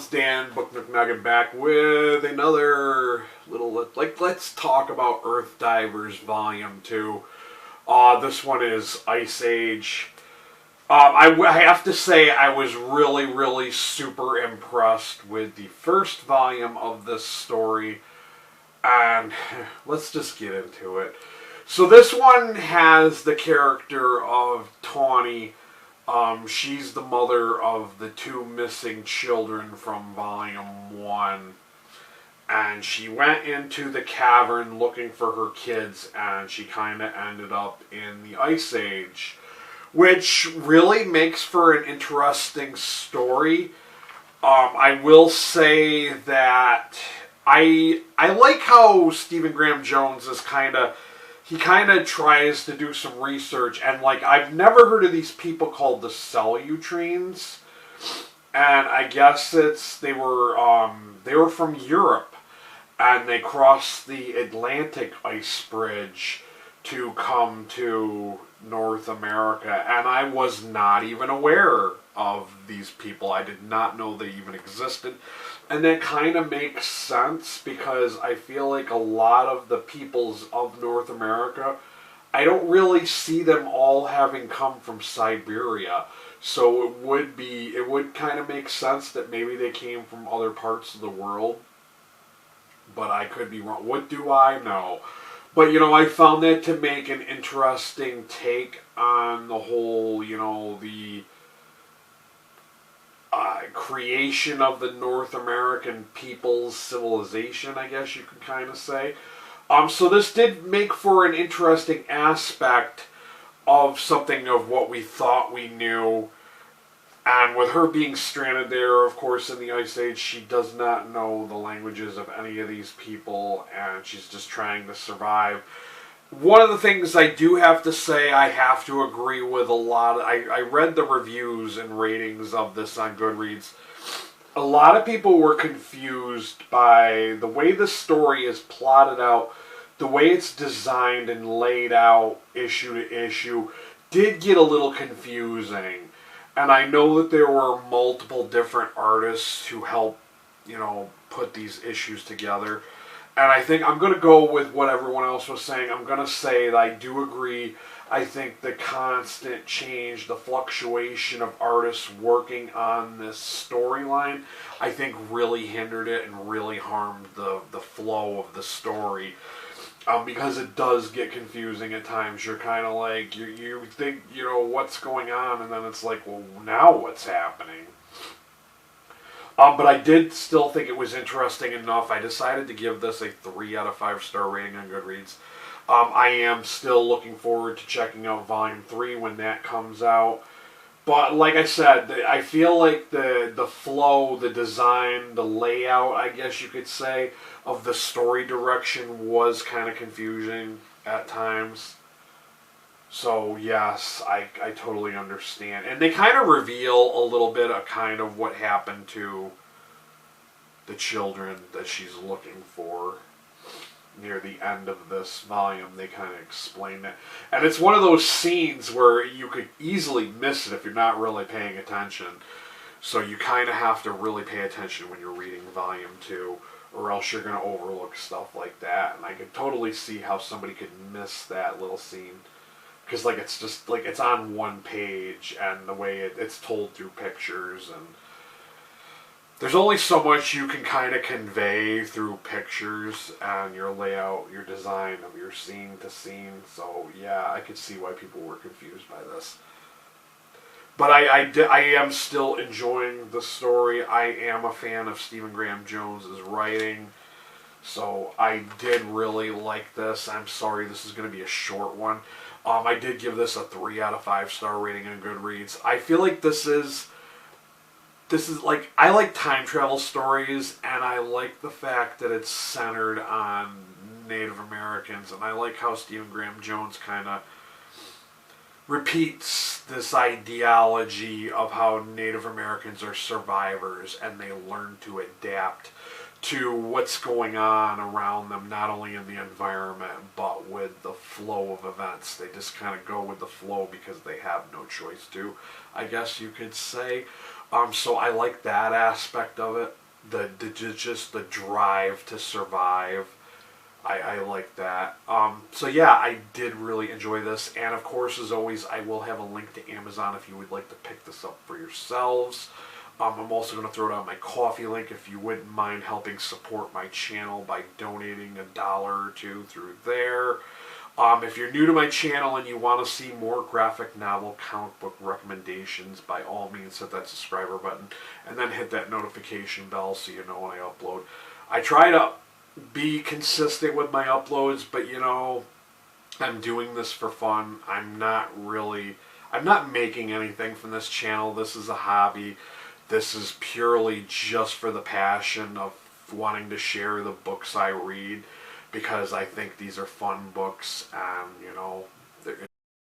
it's Dan, Book McNugget, back with another little, let's talk about Earthdivers Volume 2. This one is Ice Age. I have to say I was really super impressed with the first volume of this story, and let's just get into it. So this one has the character of Tawny. She's the mother of the two missing children from Volume 1. And she went into the cavern looking for her kids, and she kind of ended up in the Ice Age, which really makes for an interesting story. I will say that I like how Stephen Graham Jones is he kind of tries to do some research, and I've never heard of these people called the Cellutrines, and I guess they were from Europe, and they crossed the Atlantic ice bridge to come to North America, and I was not even aware of these people. I did not know they even existed. And that kind of makes sense because I feel like a lot of the peoples of North America, I don't really see them all having come from Siberia. So it would kind of make sense that maybe they came from other parts of the world. But I could be wrong. What do I know? But, I found that to make an interesting take on the whole, the creation of the North American people's civilization, I guess you could kind of say. So this did make for an interesting aspect of something of what we thought we knew. And with her being stranded there, of course, in the Ice Age, she does not know the languages of any of these people, and she's just trying to survive. One of the things I do have to say I have to agree with a lot. I read the reviews and ratings of this on Goodreads. A lot of people were confused by the way the story is plotted out, the way it's designed and laid out issue to issue, did get a little confusing. And I know that there were multiple different artists who helped, put these issues together. And I think I'm going to go with what everyone else was saying. I'm going to say that I do agree. I think the constant change, the fluctuation of artists working on this storyline, I think really hindered it and really harmed the flow of the story. Because it does get confusing at times. You're kind of like, you think, what's going on, and then it's like, well, now what's happening? But I did still think it was interesting enough. I decided to give this a 3 out of 5 star rating on Goodreads. I am still looking forward to checking out Volume 3 when that comes out. But like I said, I feel like the flow, the design, the layout, I guess you could say, of the story direction was kind of confusing at times. So yes, I totally understand. And they kind of reveal a little bit of kind of what happened to the children that she's looking for near the end of this volume. They kind of explain it. And it's one of those scenes where you could easily miss it if you're not really paying attention. So you kind of have to really pay attention when you're reading Volume 2, or else you're going to overlook stuff like that. And I could totally see how somebody could miss that little scene. Because it's just, it's on one page, and the way it's told through pictures, and there's only so much you can kind of convey through pictures and your layout, your design of your scene to scene. So yeah, I could see why people were confused by this. But I am still enjoying the story. I am a fan of Stephen Graham Jones' writing. So I did really like this. I'm sorry this is going to be a short one. I did give this a 3 out of 5 star rating on Goodreads. I feel like this is I like time travel stories, and I like the fact that it's centered on Native Americans, and I like how Stephen Graham Jones kind of repeats this ideology of how Native Americans are survivors, and they learn to adapt to what's going on around them, not only in the environment, but with the flow of events. They just kind of go with the flow because they have no choice to, I guess you could say. So I like that aspect of it. Just the drive to survive. I like that. So yeah, I did really enjoy this, and of course, as always, I will have a link to Amazon if you would like to pick this up for yourselves. I'm also going to throw down my coffee link if you wouldn't mind helping support my channel by donating $1 or $2 through there. If you're new to my channel and you want to see more graphic novel comic book recommendations, by all means hit that subscriber button and then hit that notification bell so you know when I upload. I try to be consistent with my uploads, but you know, I'm doing this for fun. I'm not making anything from this channel. This is a hobby. This is purely just for the passion of wanting to share the books I read, because I think these are fun books, and you know,